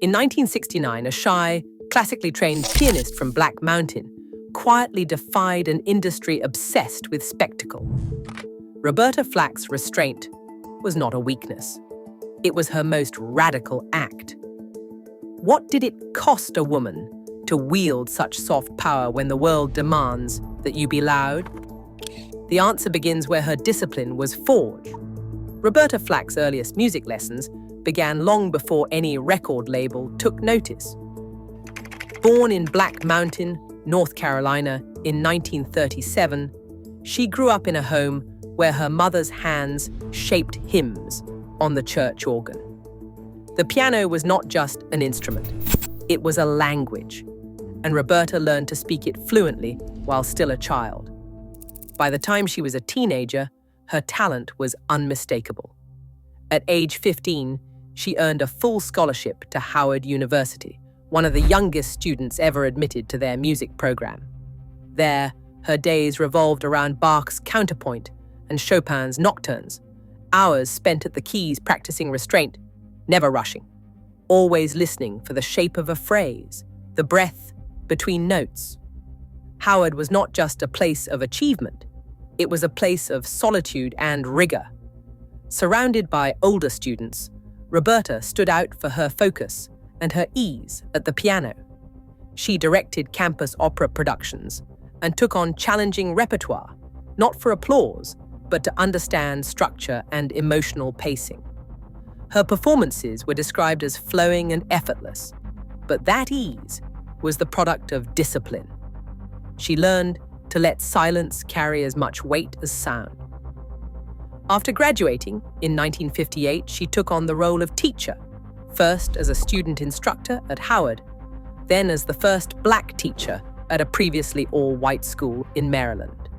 In 1969, a shy, classically trained pianist from Black Mountain quietly defied an industry obsessed with spectacle. Roberta Flack's restraint was not a weakness. It was her most radical act. What did it cost a woman to wield such soft power when the world demands that you be loud? The answer begins where her discipline was forged. Roberta Flack's earliest music lessons began long before any record label took notice. Born in Black Mountain, North Carolina, in 1937, she grew up in a home where her mother's hands shaped hymns on the church organ. The piano was not just an instrument, it was a language, and Roberta learned to speak it fluently while still a child. By the time she was a teenager, her talent was unmistakable. At age 15, she earned a full scholarship to Howard University, one of the youngest students ever admitted to their music program. There, her days revolved around Bach's counterpoint and Chopin's nocturnes, hours spent at the keys practicing restraint, never rushing, always listening for the shape of a phrase, the breath between notes. Howard was not just a place of achievement, it was a place of solitude and rigor. Surrounded by older students, Roberta stood out for her focus and her ease at the piano. She directed campus opera productions and took on challenging repertoire, not for applause, but to understand structure and emotional pacing. Her performances were described as flowing and effortless, but that ease was the product of discipline. She learned to let silence carry as much weight as sound. After graduating in 1958, she took on the role of teacher, first as a student instructor at Howard, then as the first Black teacher at a previously all-white school in Maryland.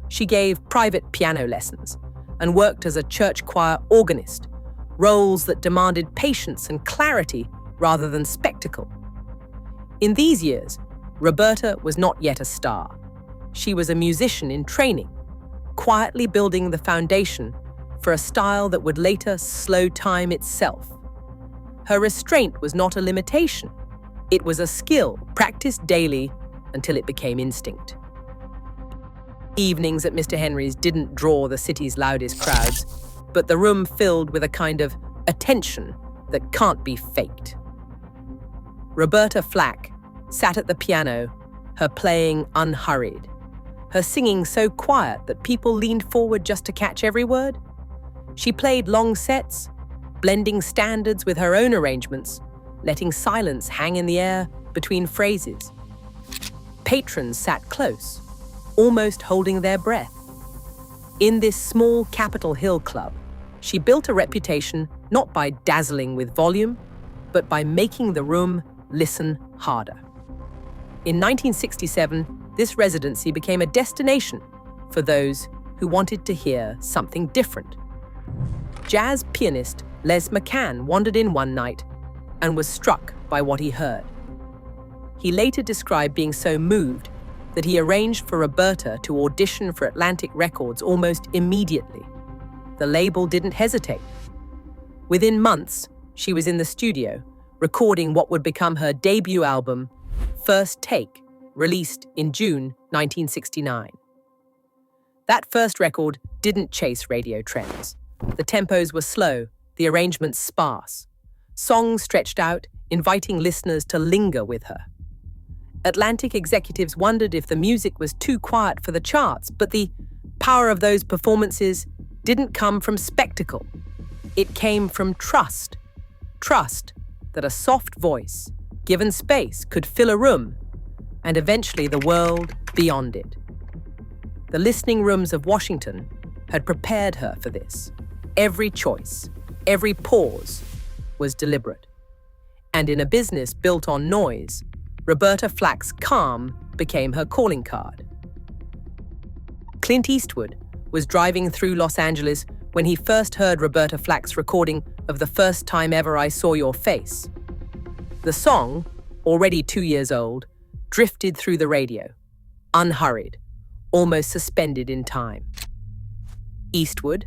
She gave private piano lessons and worked as a church choir organist, roles that demanded patience and clarity rather than spectacle. In these years, Roberta was not yet a star. She was a musician in training, quietly building the foundation for a style that would later slow time itself. Her restraint was not a limitation. It was a skill practiced daily until it became instinct. Evenings at Mr. Henry's didn't draw the city's loudest crowds, but the room filled with a kind of attention that can't be faked. Roberta Flack sat at the piano, her playing unhurried, her singing so quiet that people leaned forward just to catch every word. She played long sets, blending standards with her own arrangements, letting silence hang in the air between phrases. Patrons sat close, almost holding their breath. In this small Capitol Hill club, she built a reputation not by dazzling with volume, but by making the room listen harder. In 1967, this residency became a destination for those who wanted to hear something different. Jazz pianist Les McCann wandered in one night and was struck by what he heard. He later described being so moved that he arranged for Roberta to audition for Atlantic Records almost immediately. The label didn't hesitate. Within months, she was in the studio, recording what would become her debut album, First Take, released in June 1969. That first record didn't chase radio trends. The tempos were slow, the arrangements sparse. Songs stretched out, inviting listeners to linger with her. Atlantic executives wondered if the music was too quiet for the charts, but the power of those performances didn't come from spectacle. It came from trust. Trust that a soft voice, given space, could fill a room, and eventually the world beyond it. The listening rooms of Washington had prepared her for this. Every choice, every pause was deliberate. And in a business built on noise, Roberta Flack's calm became her calling card. Clint Eastwood was driving through Los Angeles when he first heard Roberta Flack's recording of The First Time Ever I Saw Your Face. The song, already 2 years old, drifted through the radio, unhurried, almost suspended in time. Eastwood,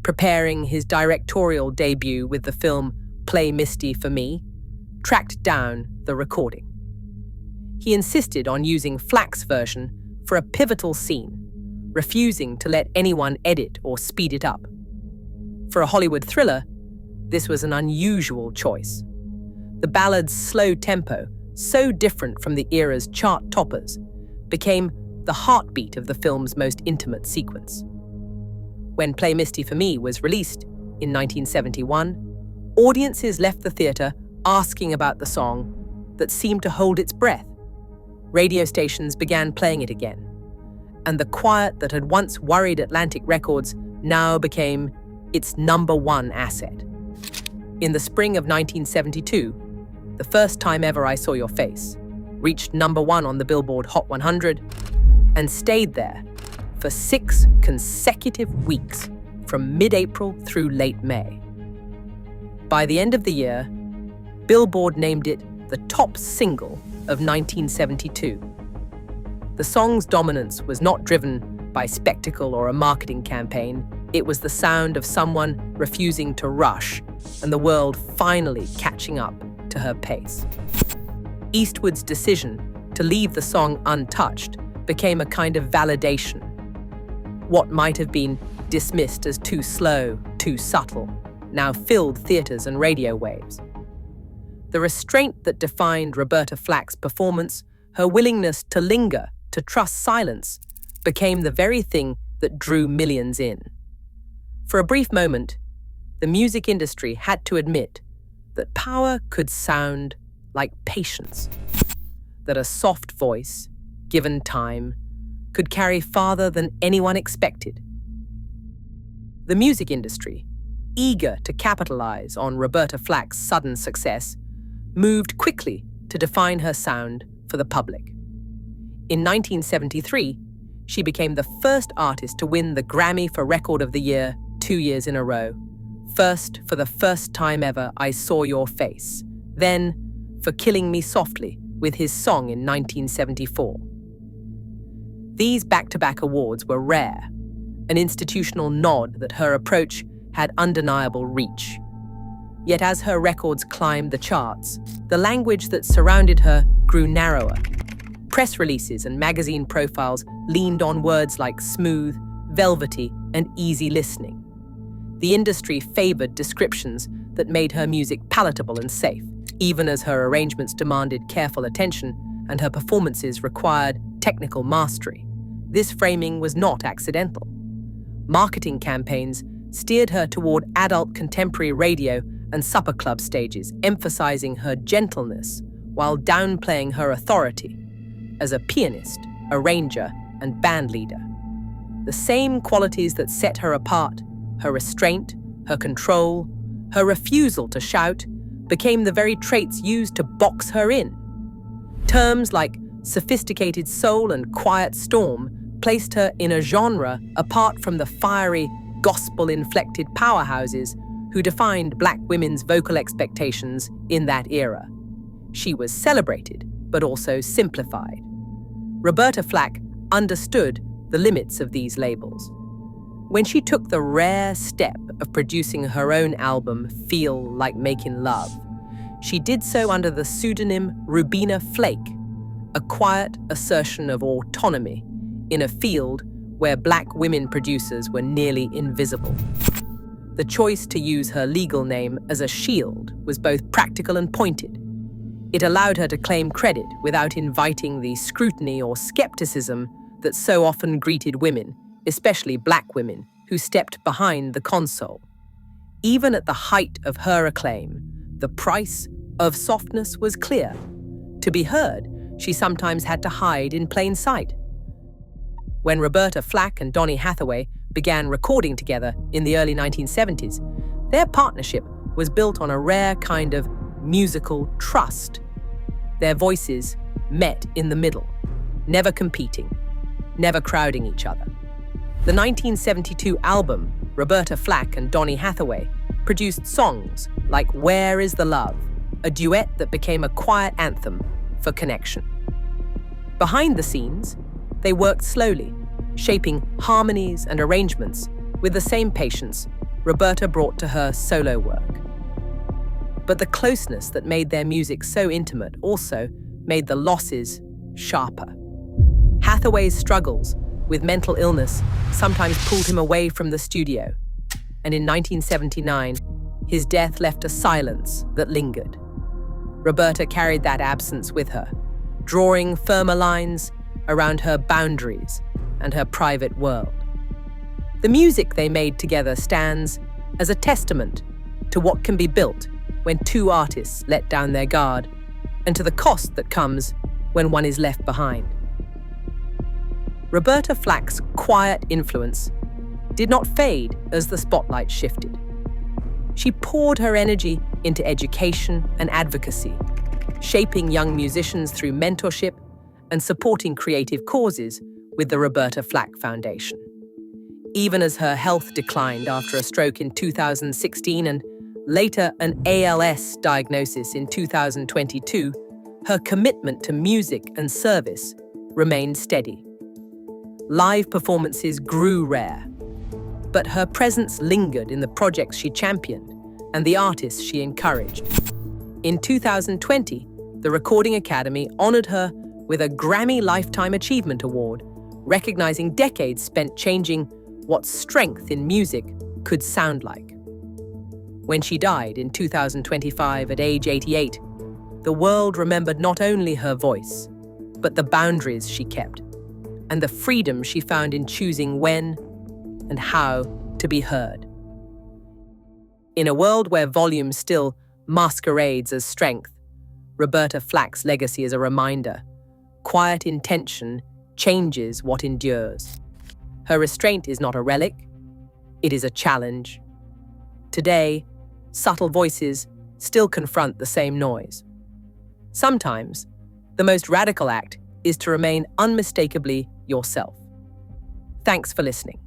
preparing his directorial debut with the film Play Misty for Me, tracked down the recording. He insisted on using Flack's version for a pivotal scene, refusing to let anyone edit or speed it up. For a Hollywood thriller, this was an unusual choice. The ballad's slow tempo, so different from the era's chart toppers, became the heartbeat of the film's most intimate sequence. When Play Misty for Me was released in 1971, audiences left the theater asking about the song that seemed to hold its breath. Radio stations began playing it again, and the quiet that had once worried Atlantic Records now became its #1 asset. In the spring of 1972, The First Time Ever I Saw Your Face reached #1 on the Billboard Hot 100 and stayed there for 6 consecutive weeks from mid-April through late May. By the end of the year, Billboard named it the top single of 1972. The song's dominance was not driven by spectacle or a marketing campaign. It was the sound of someone refusing to rush and the world finally catching up to her pace. Eastwood's decision to leave the song untouched became a kind of validation. What might have been dismissed as too slow, too subtle, now filled theaters and radio waves. The restraint that defined Roberta Flack's performance, her willingness to linger, to trust silence, became the very thing that drew millions in. For a brief moment, the music industry had to admit that power could sound like patience, that a soft voice, given time, could carry farther than anyone expected. The music industry, eager to capitalize on Roberta Flack's sudden success, moved quickly to define her sound for the public. In 1973, she became the first artist to win the Grammy for Record of the Year 2 years in a row. First for The First Time Ever I Saw Your Face, then for Killing Me Softly with his song in 1974. These back-to-back awards were rare, an institutional nod that her approach had undeniable reach. Yet as her records climbed the charts, the language that surrounded her grew narrower. Press releases and magazine profiles leaned on words like smooth, velvety, and easy listening. The industry favored descriptions that made her music palatable and safe, even as her arrangements demanded careful attention and her performances required technical mastery. This framing was not accidental. Marketing campaigns steered her toward adult contemporary radio and supper club stages, emphasizing her gentleness while downplaying her authority as a pianist, arranger, and bandleader. The same qualities that set her apart, her restraint, her control, her refusal to shout, became the very traits used to box her in. Terms like sophisticated soul and quiet storm placed her in a genre apart from the fiery, gospel-inflected powerhouses who defined Black women's vocal expectations in that era. She was celebrated, but also simplified. Roberta Flack understood the limits of these labels. When she took the rare step of producing her own album, Feel Like Making Love, she did so under the pseudonym Rubina Flake, a quiet assertion of autonomy in a field where Black women producers were nearly invisible. The choice to use her legal name as a shield was both practical and pointed. It allowed her to claim credit without inviting the scrutiny or skepticism that so often greeted women, especially Black women, who stepped behind the console. Even at the height of her acclaim, the price of softness was clear. To be heard, she sometimes had to hide in plain sight. When Roberta Flack and Donny Hathaway began recording together in the early 1970s, their partnership was built on a rare kind of musical trust. Their voices met in the middle, never competing, never crowding each other. The 1972 album, Roberta Flack and Donny Hathaway, produced songs like Where Is the Love, a duet that became a quiet anthem for connection. Behind the scenes, they worked slowly, shaping harmonies and arrangements with the same patience Roberta brought to her solo work. But the closeness that made their music so intimate also made the losses sharper. Hathaway's struggles with mental illness sometimes pulled him away from the studio, and in 1979, his death left a silence that lingered. Roberta carried that absence with her, drawing firmer lines around her boundaries and her private world. The music they made together stands as a testament to what can be built when two artists let down their guard, and to the cost that comes when one is left behind. Roberta Flack's quiet influence did not fade as the spotlight shifted. She poured her energy into education and advocacy, shaping young musicians through mentorship and supporting creative causes with the Roberta Flack Foundation. Even as her health declined after a stroke in 2016 and later an ALS diagnosis in 2022, her commitment to music and service remained steady. Live performances grew rare, but her presence lingered in the projects she championed and the artists she encouraged. In 2020, the Recording Academy honored her with a Grammy Lifetime Achievement Award, recognizing decades spent changing what strength in music could sound like. When she died in 2025 at age 88, the world remembered not only her voice, but the boundaries she kept and the freedom she found in choosing when and how to be heard. In a world where volume still masquerades as strength, Roberta Flack's legacy is a reminder: quiet intention changes what endures. Her restraint is not a relic, it is a challenge. Today, subtle voices still confront the same noise. Sometimes, the most radical act is to remain unmistakably yourself. Thanks for listening.